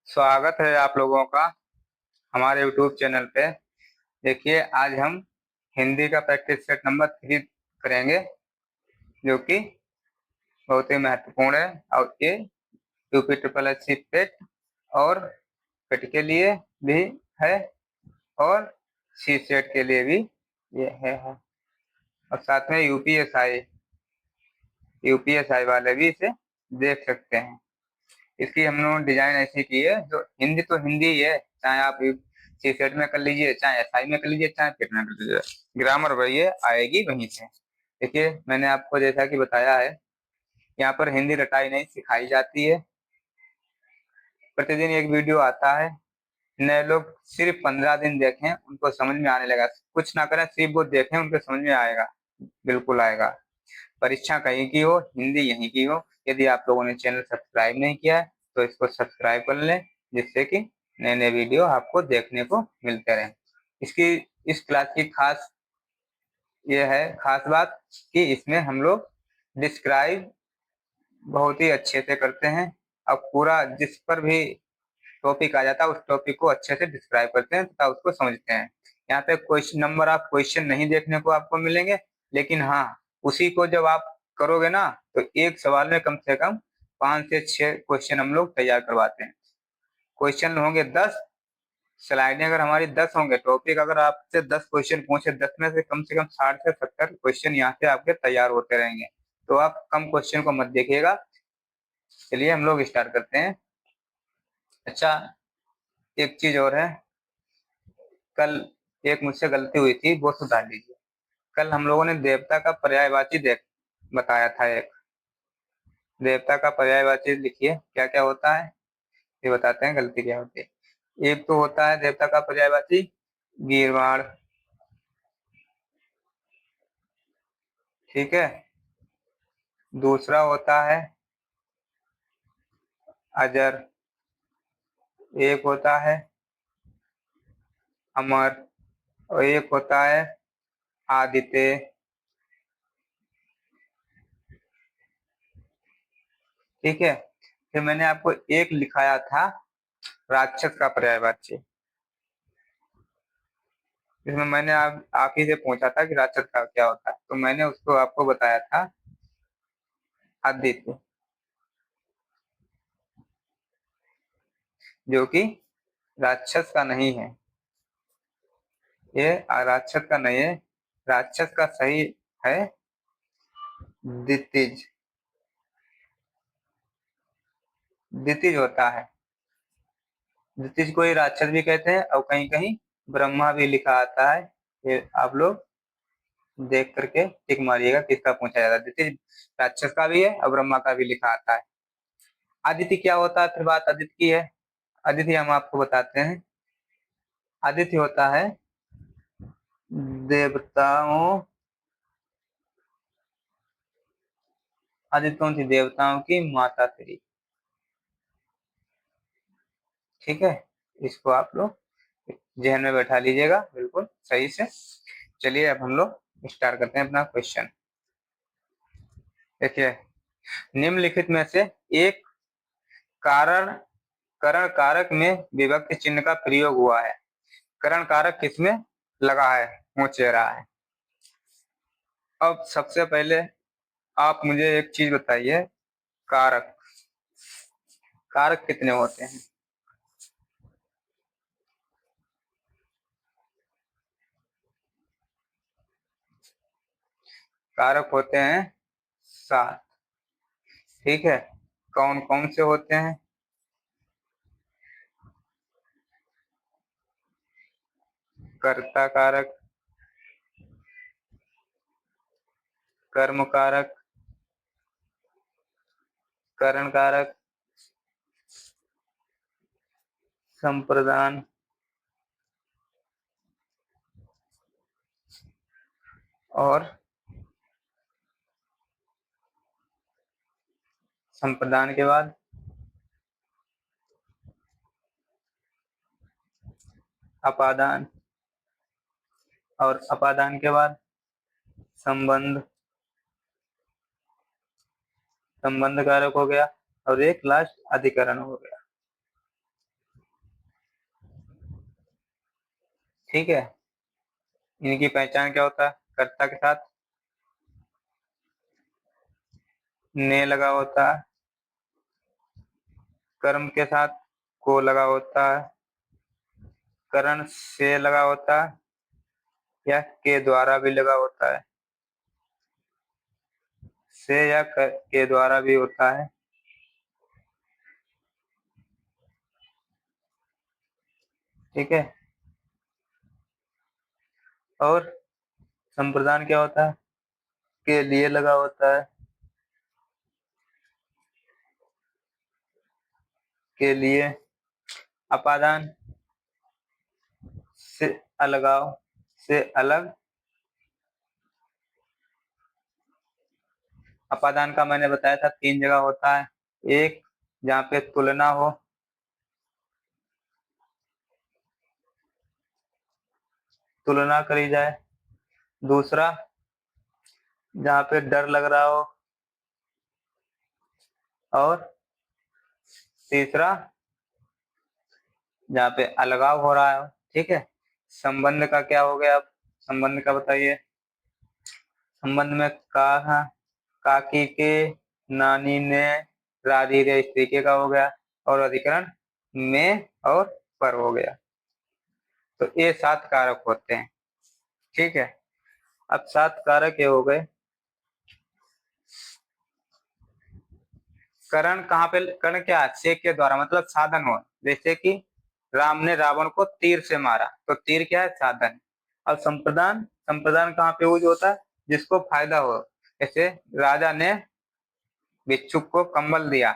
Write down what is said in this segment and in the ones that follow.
स्वागत है आप लोगों का हमारे यूट्यूब चैनल पे। देखिए, आज हम हिंदी का प्रैक्टिस सेट नंबर 3 करेंगे, जो कि बहुत ही महत्वपूर्ण है। और ये यूपी ट्रिपल एस सी पेट और पेट के लिए भी है, और सी सेट के लिए भी ये है। और साथ में यूपीएसआई वाले भी इसे देख सकते हैं। इसकी हम लोगों ने डिजाइन ऐसी की है, जो हिंदी तो हिंदी ही है, चाहे आप सी सेट में कर लीजिए, चाहे एसआई में कर लीजिए, चाहे पेट में कर लीजिए, ग्रामर वही है, आएगी वहीं से। देखिए, मैंने आपको जैसा कि बताया है, यहाँ पर हिंदी रटाई नहीं सिखाई जाती है। प्रतिदिन एक वीडियो आता है। नए लोग सिर्फ 15 दिन देखें, उनको समझ में आने लगा। कुछ ना करें, सिर्फ वो देखें, उनको समझ में आएगा, बिल्कुल आएगा। परीक्षा कहीं की हो, हिंदी यहीं की हो। यदि आप लोगों ने चैनल सब्सक्राइब नहीं किया है तो इसको सब्सक्राइब कर लें, जिससे कि नए नए वीडियो आपको देखने को मिलते रहें। इसकी इस क्लास की खास बात कि इसमें हम लोग डिस्क्राइब बहुत ही अच्छे से करते हैं। अब पूरा जिस पर भी टॉपिक आ जाता है, उस टॉपिक को अच्छे से डिस्क्राइब करते हैं तथा उसको समझते हैं। यहाँ पे क्वेश्चन नंबर ऑफ क्वेश्चन नहीं देखने को आपको मिलेंगे, लेकिन हाँ, उसी को जब आप करोगे ना, तो एक सवाल में कम से कम 5 से 6 क्वेश्चन हम लोग तैयार करवाते हैं। क्वेश्चन होंगे 10, स्लाइडें अगर हमारी 10 होंगे, टॉपिक अगर आपसे 10 क्वेश्चन पूछे, 10 में से कम 60 से 70 क्वेश्चन यहाँ से आपके तैयार होते रहेंगे। तो आप कम क्वेश्चन को मत देखिएगा। चलिए हम लोग स्टार्ट करते हैं। अच्छा, एक चीज और है, कल एक मुझसे गलती हुई थी, वो सुधार लीजिए। कल हम लोगों ने देवता का पर्यायवाची देख बताया था। एक देवता का पर्यायवाची लिखिए क्या क्या होता है, ये बताते हैं गलती क्या होती है। एक तो होता है देवता का पर्यायवाची गीरवाण, ठीक है। दूसरा होता है अजर, एक होता है अमर, और एक होता है आदित्य, ठीक है। फिर मैंने आपको एक लिखाया था राक्षस का पर्यायवाची, जिसमें मैंने आप ही से पूछा था कि राक्षस का क्या होता है, तो मैंने उसको आपको बताया था आदित्य, जो कि राक्षस का नहीं है। ये राक्षस का नहीं है, राक्षस का सही है दितिज। दितिज होता है, दितिज को ही राक्षस भी कहते हैं, और कहीं कहीं ब्रह्मा भी लिखा आता है। ये आप लोग देख करके टिक मारिएगा किसका पूछा जाता है। दितिज राक्षस का भी है और ब्रह्मा का भी लिखा आता है। आदित्य क्या होता है, फिर बात आदित्य की है। आदित्य हम आपको बताते हैं। आदित्य होता है देवताओं, आदित्य कौन सी, देवताओं की माता श्री, ठीक है। इसको आप लोग जहन में बैठा लीजिएगा बिल्कुल सही से। चलिए अब हम लोग स्टार्ट करते हैं अपना क्वेश्चन। देखिए, निम्नलिखित में से एक कारण करण कारक में विभक्ति चिन्ह का प्रयोग हुआ है। करण कारक किसमें लगा है, वो चेहरा है। अब सबसे पहले आप मुझे एक चीज बताइए, कारक कारक कितने होते हैं। कारक होते हैं 7, ठीक है। कौन कौन से होते हैं, कर्ता कारक, कर्म कारक, करण कारक, संप्रदान और संप्रदान के बाद अपादान, और अपादान के बाद संबंध, संबंध कारक हो गया, और एक लास्ट अधिकरण हो गया। ठीक है। इनकी पहचान क्या होता है? कर्ता के साथ ने लगा होता है, कर्म के साथ को लगा होता है, करण से लगा होता है, या के द्वारा भी लगा होता है। से या के द्वारा भी होता है। ठीक है। और संप्रदान क्या होता है? के लिए लगा होता है, के लिए। अपादान से अलगाव, से अलग। अपादान का मैंने बताया था 3 जगह होता है। एक, जहाँ पे तुलना हो, तुलना करी जाए। दूसरा, जहाँ पे डर लग रहा हो। और तीसरा, जहाँ पे अलगाव हो रहा है। ठीक है। संबंध का क्या हो गया? अब संबंध का बताइए। संबंध में का, काकी के, नानी ने, राधी रे स्त्री के का हो गया, और अधिकरण में और पर हो गया। तो ये 7 कारक होते हैं। ठीक है। अब 7 कारक ये हो गए। करण कहाँ पे? करण क्या? से के द्वारा, मतलब साधन हो। जैसे कि राम ने रावण को तीर से मारा, तो तीर क्या है? साधन। और संप्रदान, संप्रदान कहाँ पे यूज होता है? जिसको फायदा हो। जैसे राजा ने भिक्षुक को कंबल दिया,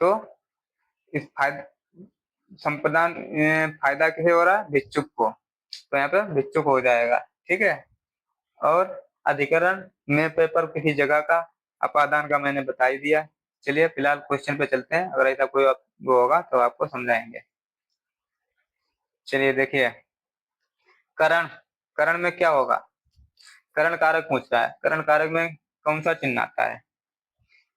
तो इस फायदा, संप्रदान फायदा किसे हो रहा है? भिक्षुक को। तो यहाँ पे भिक्षुक हो जाएगा। ठीक है। और अधिकरण में पेपर किसी जगह का, अपादान का मैंने बता ही दिया। चलिए फिलहाल क्वेश्चन पे चलते हैं, अगर ऐसा कोई वो होगा तो आपको समझाएंगे। चलिए देखिए, करण, करण में क्या होगा? करण कारक पूछ रहा है। करण कारक में कौन सा चिन्ह आता है?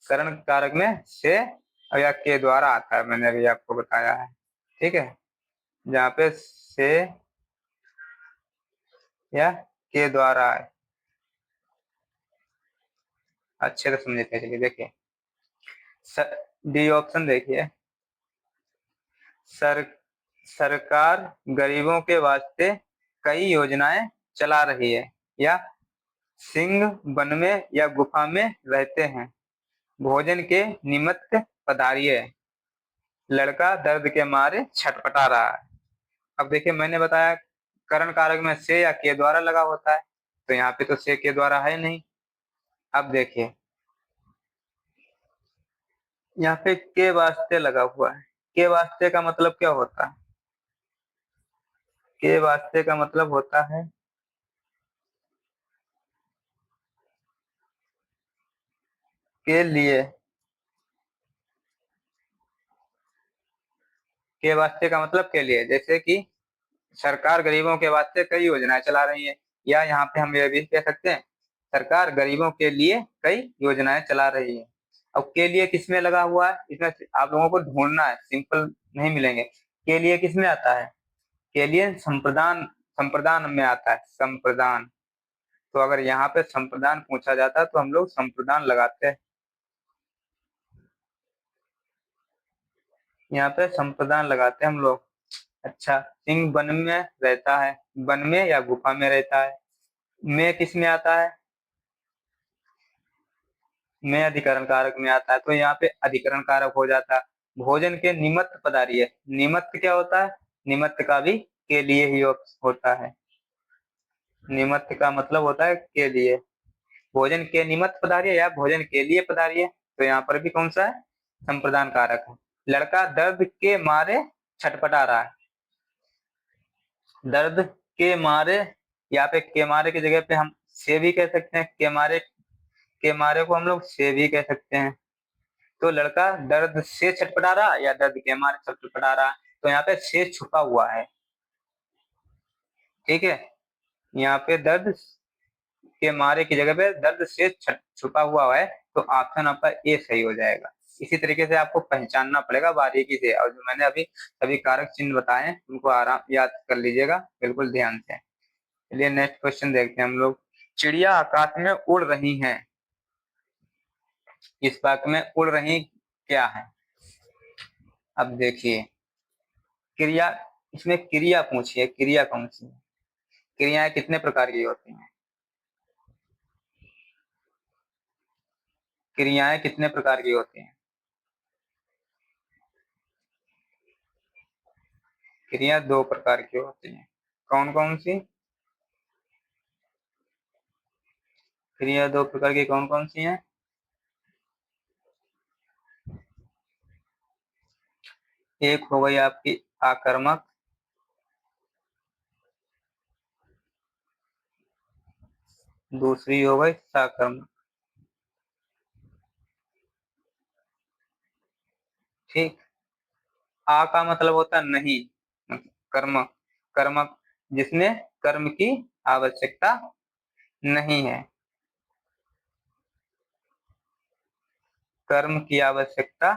करण कारक में से या के द्वारा आता है, मैंने अभी आपको बताया है। ठीक है। जहाँ पे से या के द्वारा है। अच्छे से समझे थे। चलिए देखिए, डी ऑप्शन देखिए। सर, सरकार गरीबों के वास्ते कई योजनाएं चला रही है, या सिंह वन में या गुफा में रहते हैं, भोजन के निमित्त पधारिए, लड़का दर्द के मारे छटपटा रहा है। अब देखिए, मैंने बताया करण कारक में से या के द्वारा लगा होता है, तो यहाँ पे तो से के द्वारा है नहीं। अब देखिए, यहाँ पे के वास्ते लगा हुआ है। के वास्ते का मतलब क्या होता है? के वास्ते का मतलब होता है के लिए। के वास्ते का मतलब के लिए। जैसे कि सरकार गरीबों के वास्ते कई योजनाएं चला रही है, या यहाँ पे हम ये भी कह सकते हैं सरकार गरीबों के लिए कई योजनाएं चला रही है। अब के लिए किसमें लगा हुआ है? इसमें आप लोगों को ढूंढना है, सिंपल नहीं मिलेंगे। के लिए किसमें आता है? के लिए संप्रदान, संप्रदान में आता है, संप्रदान। तो अगर यहाँ पे संप्रदान पूछा जाता है तो हम लोग संप्रदान लगाते हैं। यहाँ पे संप्रदान लगाते हैं हम लोग। अच्छा, सिंह वन में रहता है, वन में या गुफा में रहता है। में किस में आता है? में अधिकरण कारक में आता है, तो यहाँ पे अधिकरण कारक हो जाता है। भोजन के निमित्त पधारिये, निमित्त क्या होता है? निमित्त का भी के लिए ही होता है। निमित्त का मतलब होता है के लिए। भोजन के निमित्त पधारिये या भोजन के लिए पधारिये, तो यहाँ पर भी कौन सा है? संप्रदान कारक है। लड़का दर्द के मारे छटपटा रहा है। दर्द के मारे, यहाँ पे के मारे की जगह पे हम से भी कह सकते हैं। के मारे को हम लोग से भी कह सकते हैं। तो लड़का दर्द से छटपटा रहा या दर्द के मारे छटपटा रहा, तो यहाँ पे से छुपा हुआ है। ठीक है। यहाँ पे दर्द के मारे की जगह पे दर्द से छुपा हुआ है, तो ऑप्शन आपका ए सही हो जाएगा। इसी तरीके से आपको पहचानना पड़ेगा बारीकी से। और जो मैंने अभी सभी कारक चिन्ह बताए हैं उनको आराम याद कर लीजिएगा बिल्कुल ध्यान से। चलिए नेक्स्ट क्वेश्चन देखते हैं हम लोग। चिड़िया आकाश में उड़ रही हैं, इस वाक्य में उड़ रही क्या है? अब देखिए क्रिया, इसमें क्रिया पूछी है, क्रिया कौन सी है? क्रियाएं कितने प्रकार की होती हैं? क्रियाएं कितने प्रकार की होती हैं? क्रिया दो प्रकार की होती हैं। कौन कौन सी क्रिया दो प्रकार की कौन कौन सी हैं? एक हो गई आपकी आकर्मक, दूसरी हो गई साकर्मक। ठीक। आ का मतलब होता है नहीं, कर्म, कर्मक जिसमें कर्म की आवश्यकता नहीं है, कर्म की आवश्यकता।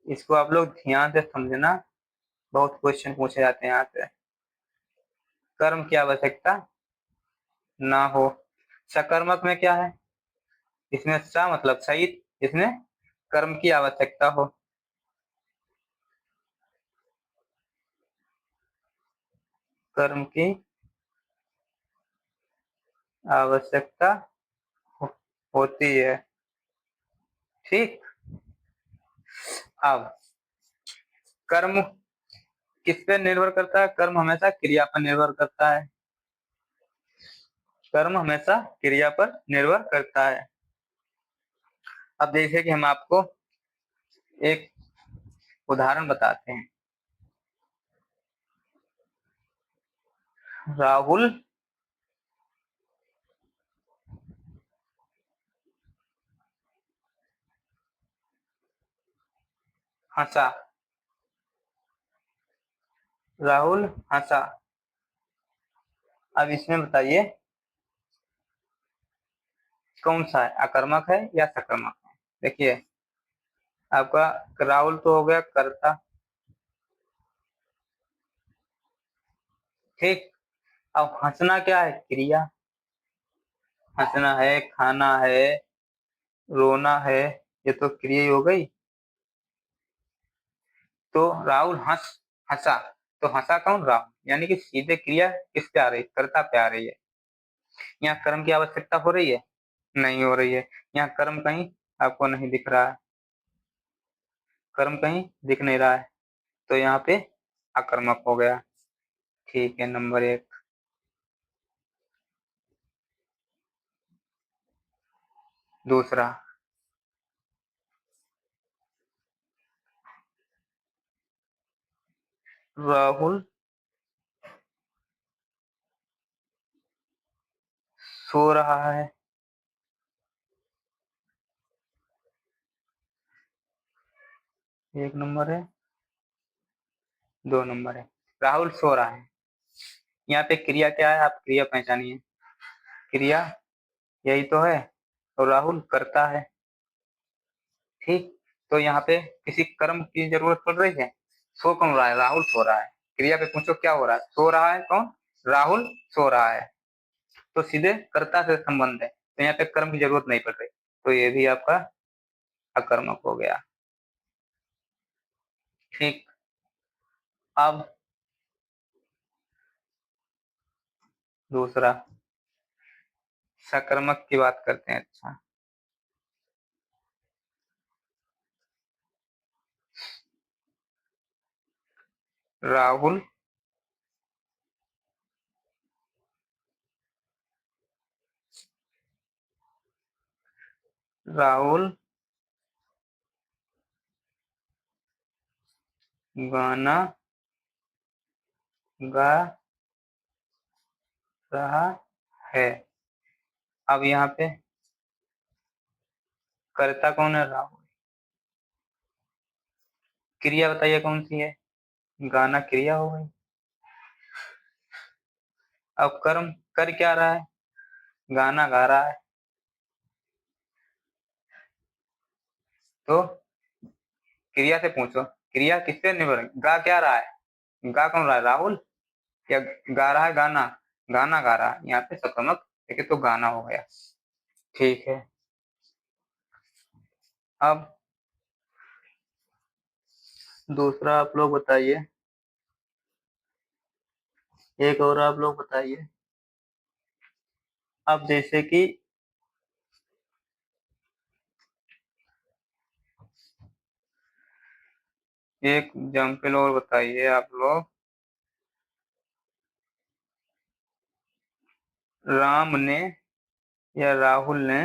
इसको आप लोग ध्यान से समझना, बहुत क्वेश्चन पूछे जाते हैं यहाँ से। कर्म की आवश्यकता ना हो। सकर्मक में क्या है? इसमें सा मतलब सहित, इसमें कर्म की आवश्यकता हो। कर्म की आवश्यकता होती है। ठीक। अब कर्म किस पे निर्भर करता है? कर्म हमेशा क्रिया पर निर्भर करता है। कर्म हमेशा क्रिया पर निर्भर करता है। अब देखिए कि हम आपको एक उदाहरण बताते हैं। राहुल हंसा, राहुल हंसा। अब इसमें बताइए कौन सा है, आकर्मक है या सकर्मक है? देखिए आपका राहुल तो हो गया कर्ता। ठीक। अब हंसना क्या है? क्रिया। हंसना है, खाना है, रोना है, ये तो क्रिया ही हो गई। तो राहुल हंसा, तो हंसा कौन? राहुल। यानी कि सीधे क्रिया किस पे आ रही है? कर्ता पे आ रही है। यहाँ कर्म की आवश्यकता हो रही है? नहीं हो रही है। यहाँ कर्म कहीं आपको नहीं दिख रहा है, कर्म कहीं दिख नहीं रहा है, तो यहाँ पे आकर्मक हो गया। ठीक है, नंबर एक। दूसरा, राहुल सो रहा है। एक नंबर है, दो नंबर है। राहुल सो रहा है, यहाँ पे क्रिया क्या है? आप क्रिया पहचानिए। क्रिया यही तो है, और राहुल करता है। ठीक। तो यहाँ पे किसी कर्म की जरूरत पड़ रही है? सो कौन रहा है? राहुल सो रहा है। क्रिया पे पूछो क्या हो रहा है? सो रहा है कौन? राहुल सो रहा है। तो सीधे कर्ता से संबंध है, तो यहाँ पे कर्म की जरूरत नहीं पड़ रही, तो ये भी आपका अकर्मक हो गया। ठीक। अब दूसरा सकर्मक की बात करते हैं। अच्छा, राहुल राहुल गाना गा रहा है। अब यहाँ पे कर्ता कौन है? राहुल। क्रिया बताइए कौन सी है? गाना क्रिया हो गई। अब कर्म कर क्या रहा है? गाना गा रहा है। तो क्रिया से पूछो, क्रिया किससे निर्भर है? गा क्या रहा है? गा कौन रहा है? राहुल? या गा रहा है गाना? गाना गा रहा है। यहाँ पे सकर्मक देखिए तो गाना हो गया। ठीक है, अब दूसरा आप लोग बताइए, एक और आप लोग बताइए। अब जैसे कि एक एग्जाम्पल और बताइए आप लोग। राम ने या राहुल ने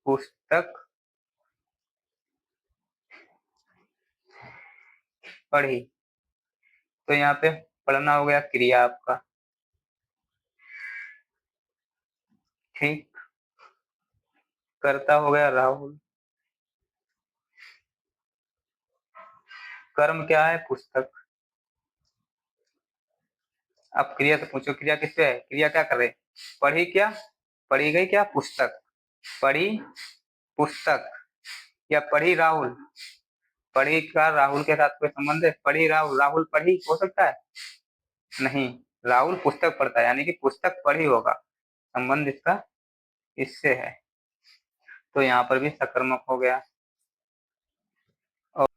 पुस्तक पढ़ी। तो यहाँ पे पढ़ना हो गया क्रिया आपका। ठीक, कर्ता हो गया राहुल, कर्म क्या है? पुस्तक। अब क्रिया से पूछो, क्रिया किससे है? क्रिया क्या कर रहे? पढ़ी क्या? पढ़ी गई क्या? पुस्तक। पढ़ी पुस्तक या पढ़ी राहुल? पढ़ी का राहुल के साथ कोई संबंध है? पढ़ी राहुल, राहुल पढ़ी हो सकता है? नहीं, राहुल पुस्तक पढ़ता है, यानी कि पुस्तक पढ़ी होगा, संबंध इसका इससे है। तो यहाँ पर भी सकर्मक हो गया। और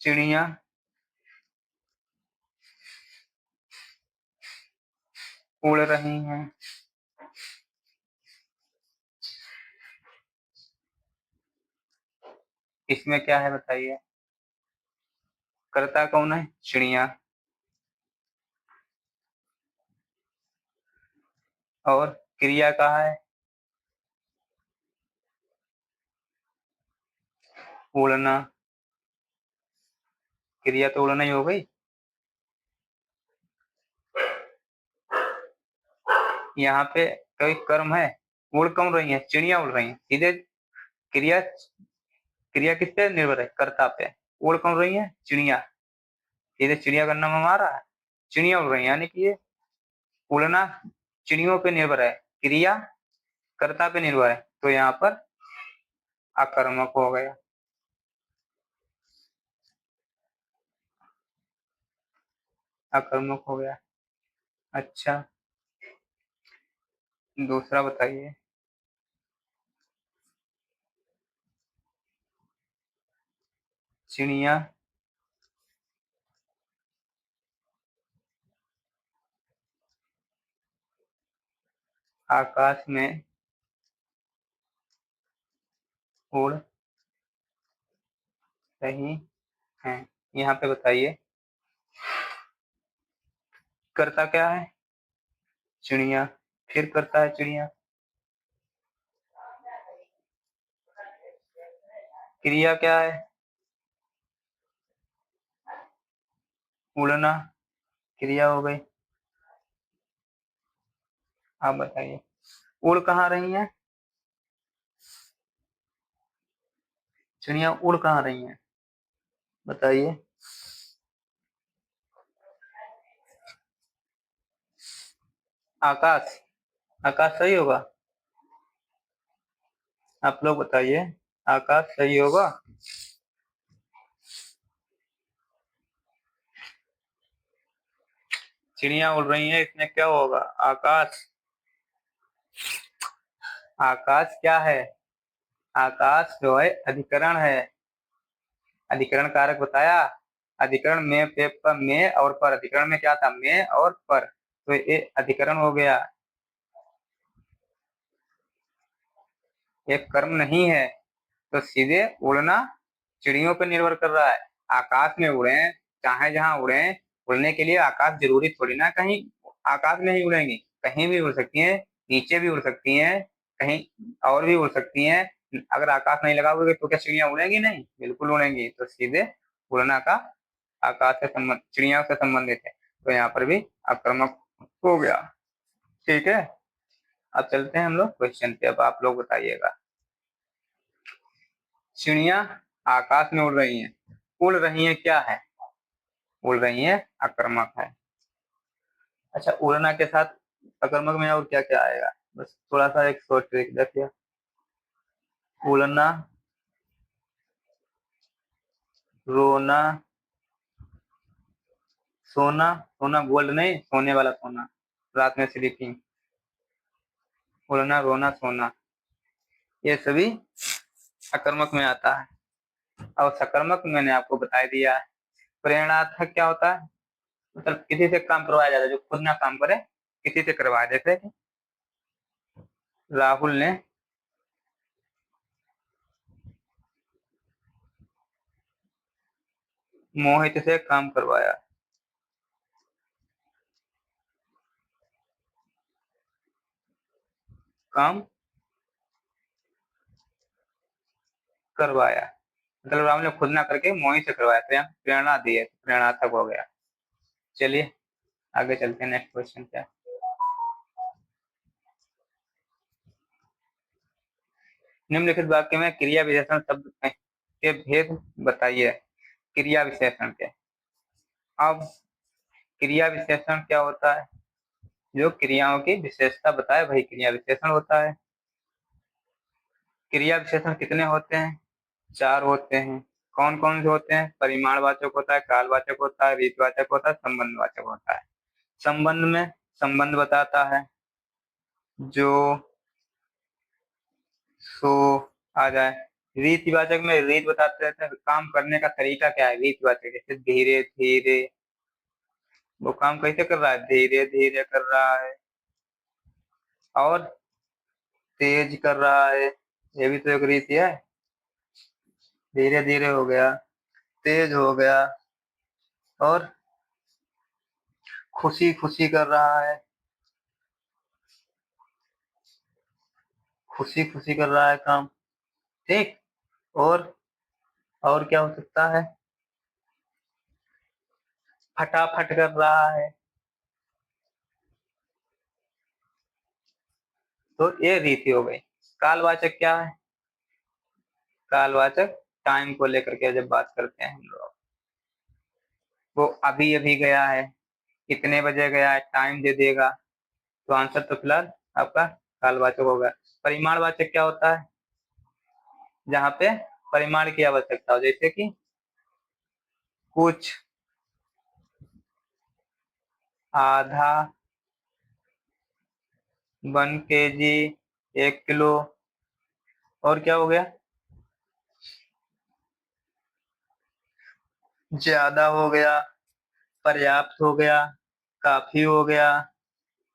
चिड़िया उड़ रही हैं, इसमें क्या है बताइए? कर्ता कौन है? चिड़िया। और क्रिया कहाँ है? उड़ना। क्रिया तो उड़ना ही हो गई। यहाँ पे कोई कर्म है? उड़ कौन रही है? चिड़िया उड़ रही है। सीधे क्रिया, क्रिया किस पे निर्भर है? कर्ता पे। उड़ कौन रही है? चिड़िया। सीधे चिड़िया का नाम हमारा है, चिड़िया उड़ रही है, यानी कि ये उड़ना चिड़ियों पे निर्भर है, क्रिया कर्ता पे निर्भर है। तो यहाँ पर आकर्मक हो गया। आकर्मक हो गया। अच्छा, दूसरा बताइए। चिड़िया आकाश में उड़ रही हैं। यहाँ पे बताइए कर्ता क्या है? चिड़िया। फिर करता है चिड़िया। क्रिया क्या है? उड़ना। क्रिया हो गई। आप बताइए उड़ कहाँ रही है? चिड़िया उड़ कहाँ रही है? बताइए। आकाश। आकाश सही होगा? आप लोग बताइए, आकाश सही होगा? चिड़िया उड़ रही है, इसमें क्या होगा? आकाश। आकाश क्या है? आकाश जो है अधिकरण है। अधिकरण कारक बताया। अधिकरण में पे पर में और पर, अधिकरण में क्या था? में और पर, तो ये अधिकरण हो गया। एक कर्म नहीं है, तो सीधे उड़ना चिड़ियों पर निर्भर कर रहा है। आकाश में उड़े, चाहे जहां उड़े, उड़ने के लिए आकाश जरूरी थोड़ी ना, कहीं आकाश में ही उड़ेंगी, कहीं भी उड़ सकती हैं, नीचे भी उड़ सकती हैं, कहीं और भी उड़ सकती हैं। अगर आकाश नहीं लगा हुआ तो क्या चिड़िया उड़ेंगी? नहीं, बिल्कुल उड़ेंगी। तो सीधे उड़ना का आकाश से संबंध, चिड़िया से संबंधित है। तो यहाँ पर भी आक्रामक हो गया। ठीक है, अब चलते हैं हम लोग क्वेश्चन पे। अब आप लोग बताइएगा। चिड़िया आकाश में उड़ रही हैं। उड़ रही हैं क्या है? उड़ रही हैं आक्रामक है। अच्छा, उड़ना के साथ अकर्मक में और क्या क्या आएगा, बस थोड़ा सा एक शॉर्ट ट्रिक देखिए। उड़ना, रोना, सोना, सोना गोल्ड नहीं, सोने वाला सोना, रात में स्लीपिंग। उड़ना, रोना, सोना, ये सभी अकर्मक में आता है। और सकर्मक मैंने आपको बता दिया है। प्रेरणार्थक क्या होता है, मतलब किसी से काम करवाया जाता है, जो खुद ना काम करे, किसी से करवाया। जैसे राहुल ने मोहित से काम करवाया, काम करवाया, मतलब राहुल ने खुद ना करके मोहित से करवाया, तो यहाँ प्रेरणा दी है, प्रेरणार्थक हो गया। चलिए आगे चलते हैं, नेक्स्ट क्वेश्चन क्या है। निम्नलिखित वाक्य में क्रिया विशेषण शब्द के भेद बताइए। क्रिया विशेषण के, अब क्रिया विशेषण क्या होता है, जो क्रियाओं की विशेषता बताए वही क्रिया विशेषण होता है। क्रिया विशेषण कितने होते हैं, 4 होते हैं। कौन कौन से होते हैं, परिमाणवाचक होता है, कालवाचक होता है, रीतवाचक होता है, संबंधवाचक होता है। संबंध में संबंध बताता है, जो, सो आ जाए। रीतिवाचक में रीत बताते रहते हैं, काम करने का तरीका क्या है, रीतिवाचक जैसे धीरे धीरे, वो काम कैसे कर रहा है, धीरे धीरे कर रहा है। और तेज कर रहा है, ये भी तो एक रीति है। धीरे धीरे हो गया, तेज हो गया, और खुशी खुशी कर रहा है, खुशी खुशी कर रहा है काम। ठीक। और और क्या हो सकता है, फटाफट कर रहा है। तो ये रीति हो गई। कालवाचक क्या है, कालवाचक टाइम को लेकर के जब बात करते हैं हम लोग, वो अभी अभी गया है, कितने बजे गया है, टाइम दे देगा। तो आंसर तो फिलहाल आपका कालवाचक होगा। परिमाणवाचक क्या होता है, जहाँ पे परिमाण की आवश्यकता हो, जैसे कि कुछ, आधा, 1 kg, 1 किलो। और क्या हो गया, ज्यादा हो गया, पर्याप्त हो गया, काफी हो गया।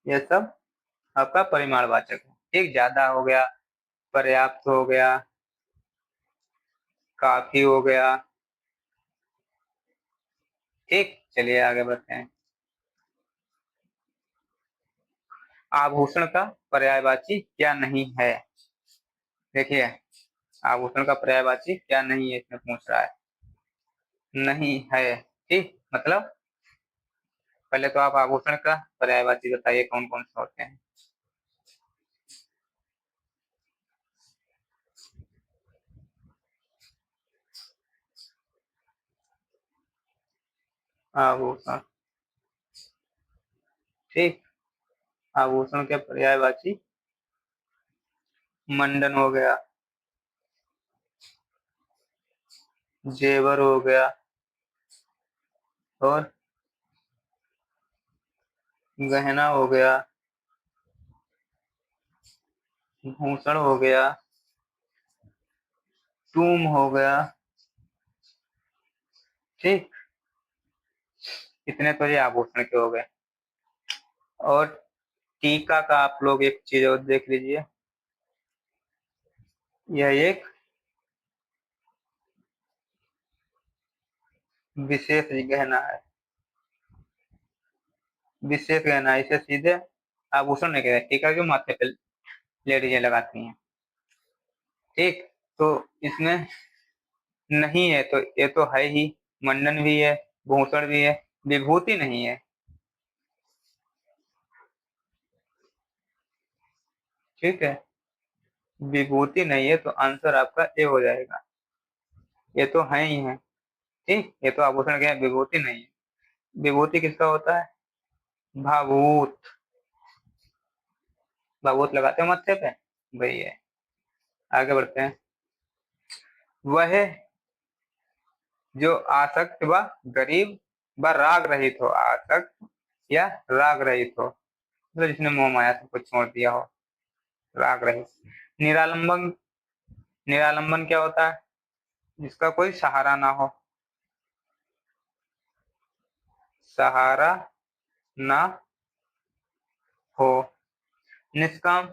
ये सब आपका परिमाणवाचक है। ठीक, ज्यादा हो गया, पर्याप्त हो गया, काफी हो गया। ठीक, चलिए आगे बढ़ते हैं। आभूषण का पर्यायवाची क्या नहीं है, देखिए आभूषण का पर्यायवाची क्या नहीं है, इसमें पूछ रहा है। नहीं है, ठीक, मतलब पहले तो आप आभूषण का पर्यायवाची बताइए कौन कौन से होते हैं। आभूषण, ठीक, आभूषण के पर्यायवाची मंडन हो गया, जेवर हो गया, और गहना हो गया, भूषण हो गया, टूम हो गया। ठीक, इतने तो ये आभूषण के हो गए। और टीका का आप लोग एक चीज और देख लीजिए, यह एक विशेष गहना है, विशेष गहना है, इसे सीधे आभूषण नहीं कहते, टीका जो माथे पे लेडीजें लगाती हैं। ठीक, तो इसमें नहीं है, तो ये तो है ही, मंडन भी है, भूषण भी है, विभूति नहीं है। ठीक है, विभूति नहीं है, तो आंसर आपका ए हो जाएगा। ये तो है ही है। ठीक, ये तो आभूषण के हैं, विभूति नहीं है। विभूति किसका होता है, भावुत, भावुत लगाते हो मत्थे पे, वही है। आगे बढ़ते हैं। वह जो आसक्त व गरीब व राग रहित हो, आसक्त या राग रहित हो, मतलब जिसने मोह माया सबको छोड़ दिया हो, राग रहित। निरालंबन, निरालंबन क्या होता है? जिसका कोई सहारा ना हो, सहारा ना हो। निष्काम,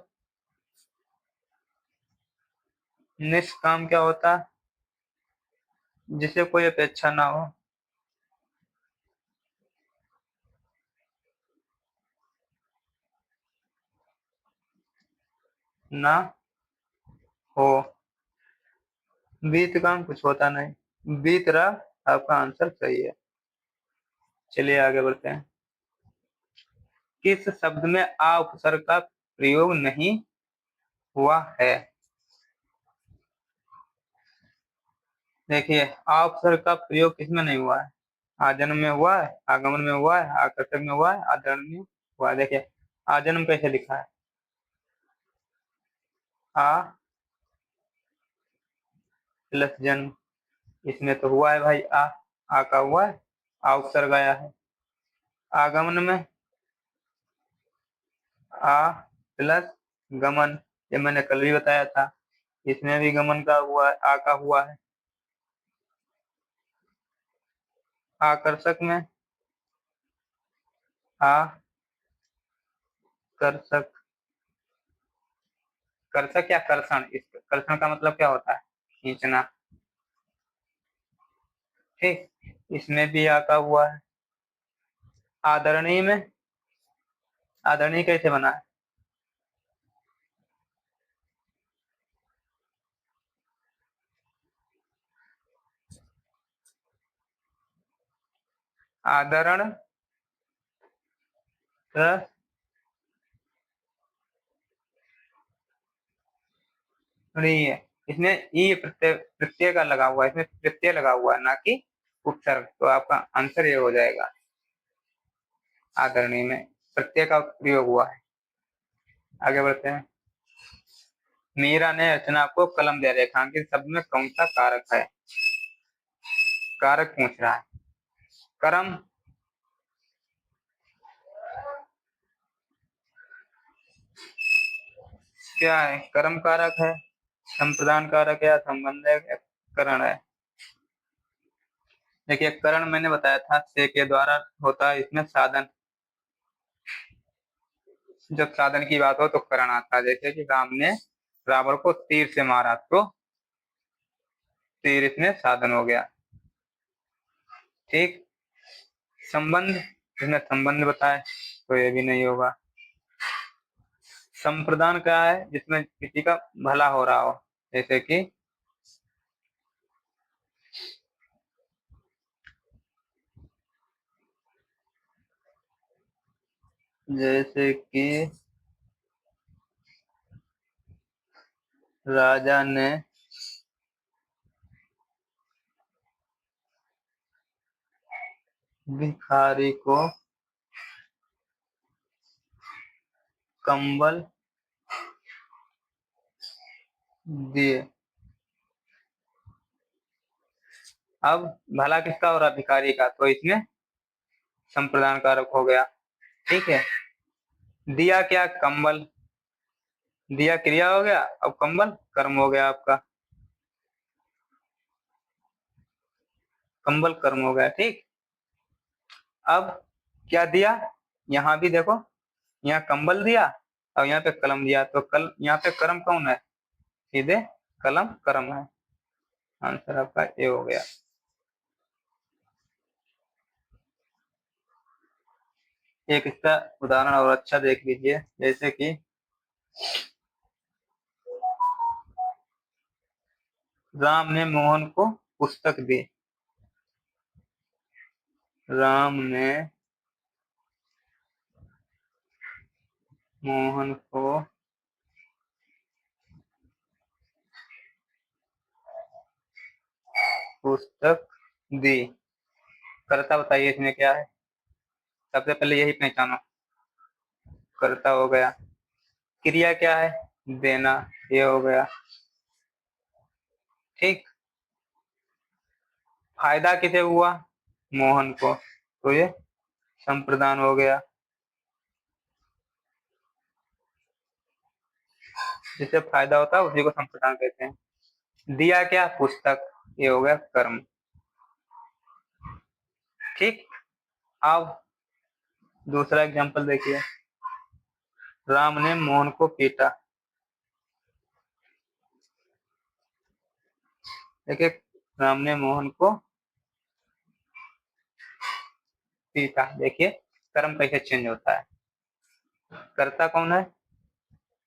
निष्काम क्या होता है? जिसे कोई अपेक्षा ना हो, ना हो। बीत काम कुछ होता नहीं, बीत रहा, आपका आंसर सही है। चलिए आगे बढ़ते हैं। किस शब्द में आ उपसर्ग का प्रयोग नहीं हुआ है? देखिए, आ उपसर्ग का प्रयोग किसमें नहीं हुआ है? आजन्म में हुआ है, आगमन में हुआ है, आकर्षक में हुआ है, आदरण में हुआ है। देखिए, आजन्म कैसे लिखा है? आ प्लस जन्म, इसमें तो हुआ है भाई आ का हुआ है, आ उपसर्ग आया है। आगमन में आ प्लस गमन, ये मैंने कल भी बताया था, इसमें भी गमन का हुआ है, आ का हुआ है। आकर्षक में आ कर्षक, कर्षक या कर्षण, इस कर्षण का मतलब क्या होता है? खींचना, ठीक। इसमें भी आ का हुआ है। आदरणीय में, आदरणीय कैसे बना है? आदरण प्लस, इसमें ई प्रत्यय, प्रत्यय का लगा हुआ है, इसमें प्रत्यय लगा हुआ है ना कि उपसर्ग, तो आपका आंसर ये हो जाएगा। आदरणीय में प्रत्यय का प्रयोग हुआ है। आगे बढ़ते हैं। मीरा ने अर्चना को कलम दे, रेखांकित शब्द में कौन सा कारक है? कारक पूछ रहा है। कर्म, क्या है? कर्म कारक है, संप्रदान कारक है, या संबंध है, या करण है? देखिए, करण मैंने बताया था से के द्वारा होता है, इसमें साधन, जब साधन की बात हो तो करण आता है। जैसे कि राम ने रावण को तीर से मारा, तो तीर इसमें साधन हो गया, ठीक। संबंध, इसमें संबंध बताए, तो ये भी नहीं होगा। संप्रदान क्या है? जिसमें किसी का भला हो रहा हो, जैसे कि जैसे कि राजा ने भिखारी को कंबल दिए। अब भला किसका हो रहा? भिखारी का, तो इसमें संप्रदान कारक हो गया, ठीक है। दिया क्या? कंबल, दिया क्रिया हो गया, अब कंबल कर्म हो गया आपका, कंबल कर्म हो गया, ठीक। अब क्या दिया? यहाँ भी देखो, यहाँ कंबल दिया और यहाँ पे कलम दिया, तो कल यहाँ पे कर्म कौन है? सीधे कलम कर्म है। आंसर आपका ए हो गया। एक इसका उदाहरण और अच्छा देख लीजिए, जैसे कि राम ने मोहन को पुस्तक दी, राम ने मोहन को पुस्तक दी। कर्ता बताइए इसमें क्या है? सबसे पहले यही पहचानो। कर्ता हो गया। क्रिया क्या है? देना, ये हो गया। ठीक। फायदा किसे हुआ? मोहन को, तो ये संप्रदान हो गया। जिससे फायदा होता है उसी को संप्रदान कहते हैं। दिया क्या? पुस्तक, ये हो गया कर्म। ठीक। अब दूसरा एग्जांपल देखिए। राम ने मोहन को पीटा। देखिए, राम ने मोहन को पीटा। देखिए कर्म कैसे चेंज होता है। कर्ता कौन है?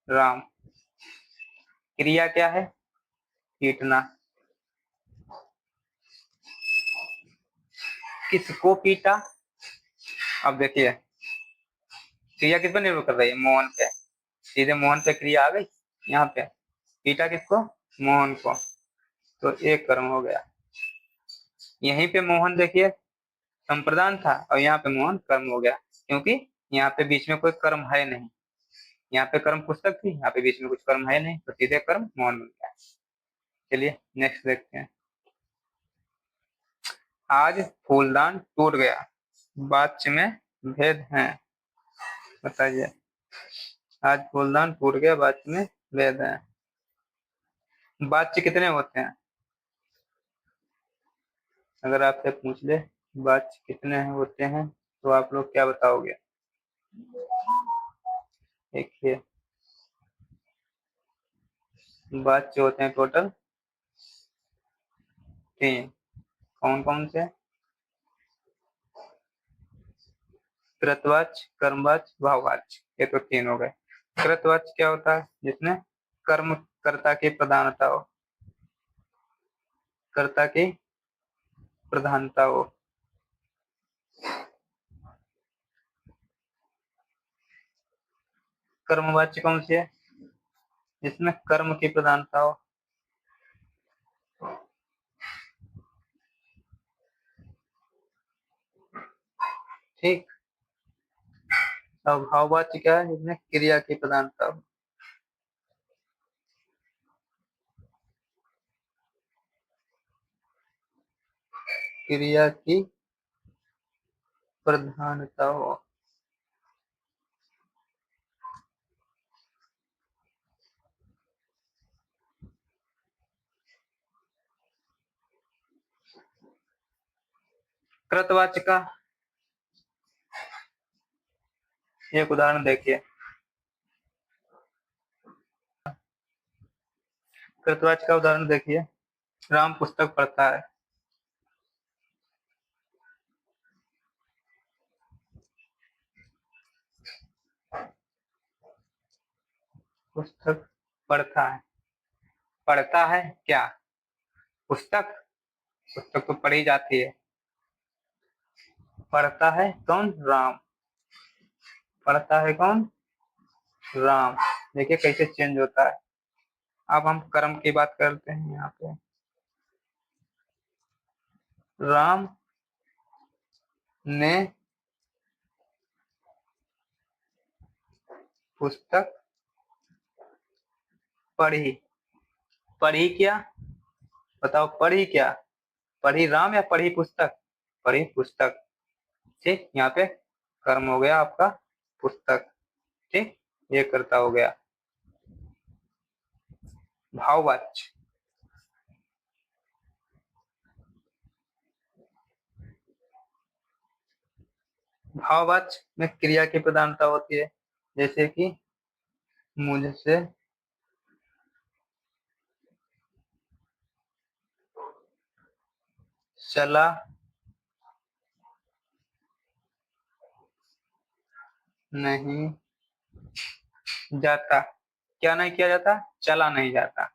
राम। क्रिया क्या है? पीटना। किसको पीटा? अब देखिए क्रिया किस पर निर्भर कर रही है? मोहन पे। सीधे मोहन पे क्रिया आ गई। यहाँ पे पीटा किसको? मोहन को, तो एक कर्म हो गया। यहीं पे मोहन देखिए संप्रदान था और यहाँ पे मोहन कर्म हो गया, क्योंकि यहाँ पे बीच में कोई कर्म है नहीं। यहाँ पे कर्म पुस्तक थी, यहाँ पे बीच में कुछ कर्म है नहीं, तो सीधे कर्म मोहन बन गया। चलिए नेक्स्ट देखते हैं। आज फूलदान टूट गया, वाच्य में भेद है। बताइए, आज फूलदान टूट गया, वाच्य में भेद है। वाच्य कितने होते हैं? अगर आपसे पूछ ले वाच्य कितने होते हैं तो आप लोग क्या बताओगे? देखिए वाच्य होते हैं टोटल 3। कौन कौन से? कृतवाच्य, कर्मवाच्य, भाववाच्य, ये तो 3 हो गए। कृतवाच्य क्या होता है? जिसमें कर्म कर्ता की प्रधानता हो, कर्ता की प्रधानता हो। कर्मवाच्य कौन सी है? जिसमें कर्म की प्रधानता हो। ठीक। अब भाववाच्य क्या है? जिसमें क्रिया की प्रधानता हो। क्रिया की प्रधानता हो। कृतवाच्य का एक उदाहरण देखिए। कृतवाच्य का उदाहरण देखिए। राम पुस्तक पढ़ता है। पुस्तक पढ़ता है। पढ़ता है क्या? पुस्तक। पुस्तक तो पढ़ी जाती है। पढ़ता है कौन? राम। पढ़ता है कौन? राम। देखिए कैसे चेंज होता है। अब हम कर्म की बात करते हैं। यहाँ पे राम ने पुस्तक पढ़ी। पढ़ी क्या? बताओ पढ़ी क्या? पढ़ी राम या पढ़ी पुस्तक? पढ़ी पुस्तक। ठीक, यहाँ पे कर्म हो गया आपका पुस्तक। ठीक, ये कर्ता हो गया। भाववाच्य। भाववाच्य में क्रिया की प्रधानता होती है, जैसे कि मुझसे चला नहीं जाता। क्या नहीं किया जाता? चला नहीं जाता।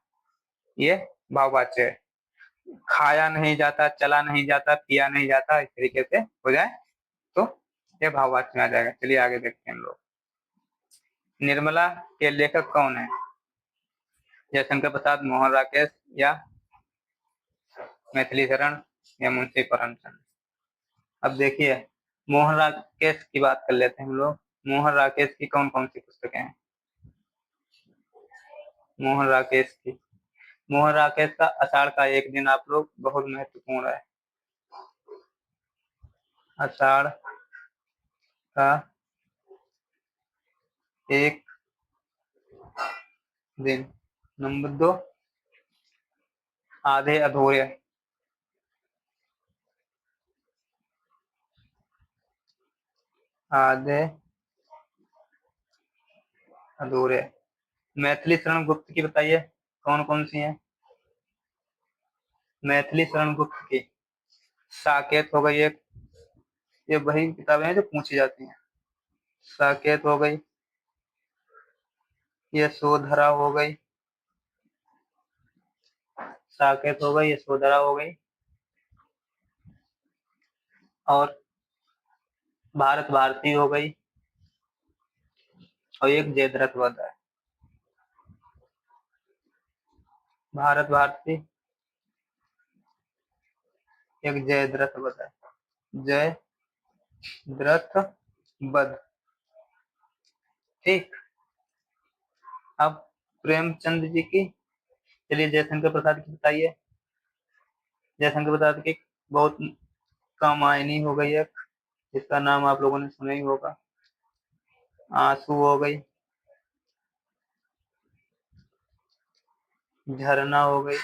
ये भाववाच्य है। खाया नहीं जाता, चला नहीं जाता, पिया नहीं जाता, इस तरीके से हो जाए तो ये भाववाच्य में आ जाएगा। चलिए आगे देखते हैं हम लोग। निर्मला के लेखक कौन है? जयशंकर प्रसाद, मोहन राकेश, या मैथिली शरण, या मुंशी प्रेमचंद। अब देखिए मोहन राकेश की बात कर लेते हैं हम लोग। मोहन राकेश की कौन कौन सी पुस्तकें हैं? मोहन राकेश की, मोहन राकेश का आषाढ़ का एक दिन आप लोग बहुत महत्वपूर्ण है। आषाढ़ का एक दिन। नंबर 2, आधे अधूरे। आधे अधूरे। मैथिली शरण गुप्त की बताइए कौन कौन सी हैं? मैथिली शरण गुप्त की साकेत हो गई एक, ये वही किताबें हैं जो पूछी जाती हैं। साकेत हो गई, यशोधरा हो गई, साकेत हो गई, यशोधरा हो गई, और भारत भारती हो गई, और एक जयद्रथ वध है। भारत भारती, एक जयद्रथ वध है। जयद्रथ वध। ठीक। अब प्रेमचंद जी की, चलिए जयशंकर प्रसाद की बताइए। जयशंकर प्रसाद की बहुत कामायनी हो गई है, इसका नाम आप लोगों ने सुना ही होगा। आंसू हो गई, झरना हो गई,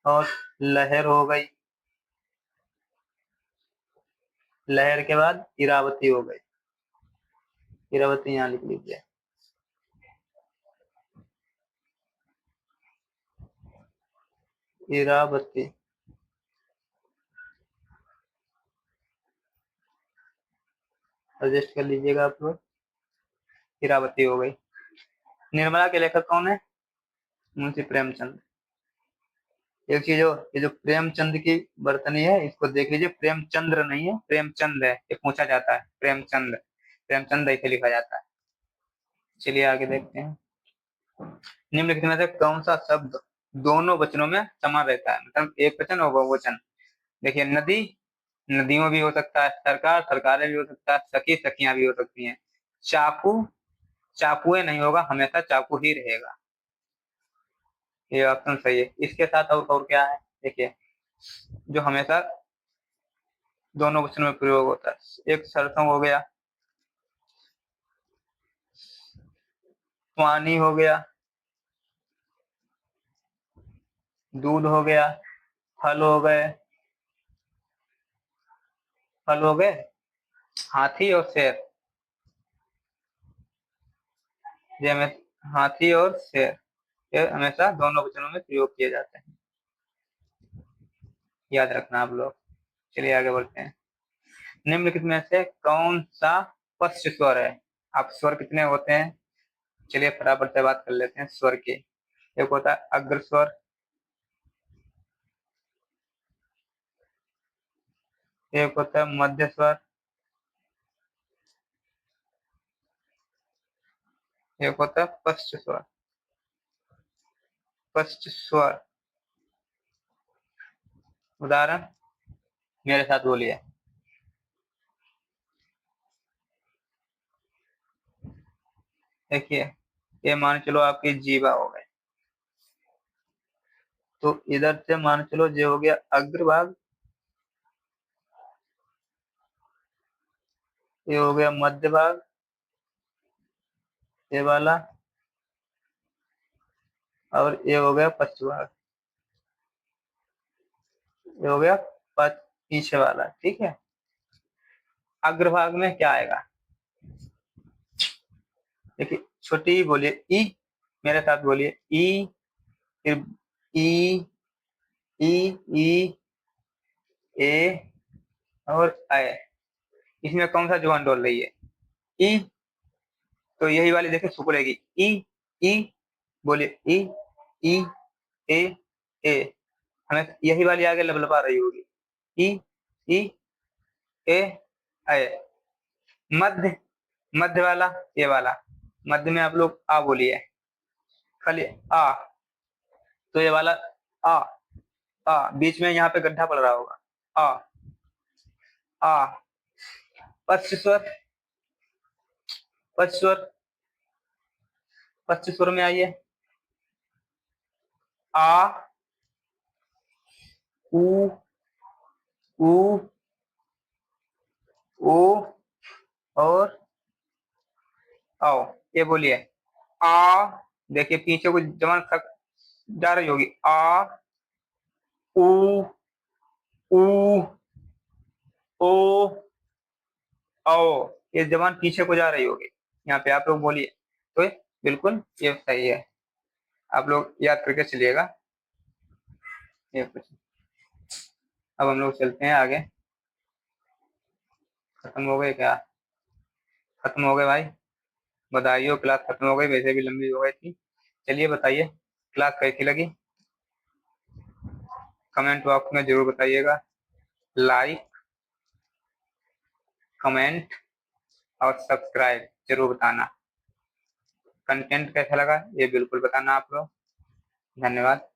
और लहर हो गई। लहर के बाद इरावती हो गई। इरावती यहाँ लिख लीजिए। इरावती। एडजस्ट कर लीजिएगा आप लोग। इरावती हो गई। निर्मला के लेखक कौन है? मुंशी प्रेमचंद। एक चीज हो, ये जो प्रेमचंद की वर्तनी है इसको देख लीजिए, प्रेमचंद्र नहीं है, प्रेमचंद है, ये पूछा जाता है। प्रेमचंद, प्रेमचंद ऐसे लिखा जाता है। चलिए आगे देखते हैं। निम्नलिखित में से कौन सा शब्द दोनों वचनों में समान रहता है, मतलब एक वचन और बहुवचन? देखिए, नदी, नदियों भी हो सकता है, सरकार, सरकारें भी हो सकता है, सखी, सखियां भी हो सकती हैं। चाकू, चाकुए नहीं होगा, हमेशा चाकू ही रहेगा। ये ऑप्शन सही है। इसके साथ और क्या है? देखिए, जो हमेशा दोनों वचन में प्रयोग होता है, एक सरसों हो गया, पानी हो गया, दूध हो गया, फल हो गए, फल हो गए, हाथी और शेर। ये हमें, हाथी और शेर, ये हमेशा दोनों वचनों में प्रयोग किए जाते हैं, याद रखना आप लोग। चलिए आगे बढ़ते हैं। निम्नलिखित में से कौन सा पश्च स्वर है? आप स्वर कितने होते हैं? चलिए फटाफट से बात कर लेते हैं स्वर की। एक होता है अग्र स्वर, एक होता है मध्य स्वर, एक होता है पश्च स्वर। पश्च स्वर, उदाहरण मेरे साथ बोलिए। देखिए, ये मान चलो आपकी जीवा हो गए, तो इधर से मान चलो ये हो गया अग्रभाग, ये हो गया मध्य भाग, ये वाला, और ये हो गया पश्च भाग, ये हो गया पीछे वाला। ठीक है। अग्रभाग में क्या आएगा? देखिए, छोटी बोलिए ई, मेरे साथ बोलिए ई, फिर ई, ई, ई, ए, और ए। इसमें कौन सा जुबान डोल रही है? ई। तो यही वाली देखिए सुकुड़ेगी, ई, ई, बोलिए ई, ई, ए, ए। हमें यही वाली आगे लबलबा रही होगी, ई, ई, ए, ए। मध्य, मध्य वाला, ये वाला, मध्य में आप लोग आ बोलिए, खाली आ। तो ये वाला आ, आ बीच में यहाँ पे गड्ढा पड़ रहा होगा, आ, आ। पश्च स्वर, फर्स्ट स्वर, फर्स्ट स्वर में आइए। आ, ऊ, ऊ, ओ और आओ। ये बोलिए। आ, देखिए पीछे कुछ जबान जा रही होगी। आ, ऊ, ऊ, ओ, आओ। ये जबान पीछे को जा रही होगी। यहाँ पे आप लोग बोलिए तो बिल्कुल ये सही है। आप लोग याद करके चलिएगा। ये कुछ, अब हम लोग चलते हैं आगे। खत्म हो गए क्या? खत्म हो गए भाई, बधाई हो, क्लास खत्म हो गई, वैसे भी लंबी हो गई थी। चलिए बताइए क्लास कैसी लगी, कमेंट बॉक्स में जरूर बताइएगा। लाइक, कमेंट और सब्सक्राइब जरूर बताना। कंटेंट कैसा लगा ये बिल्कुल बताना आप लोग। धन्यवाद।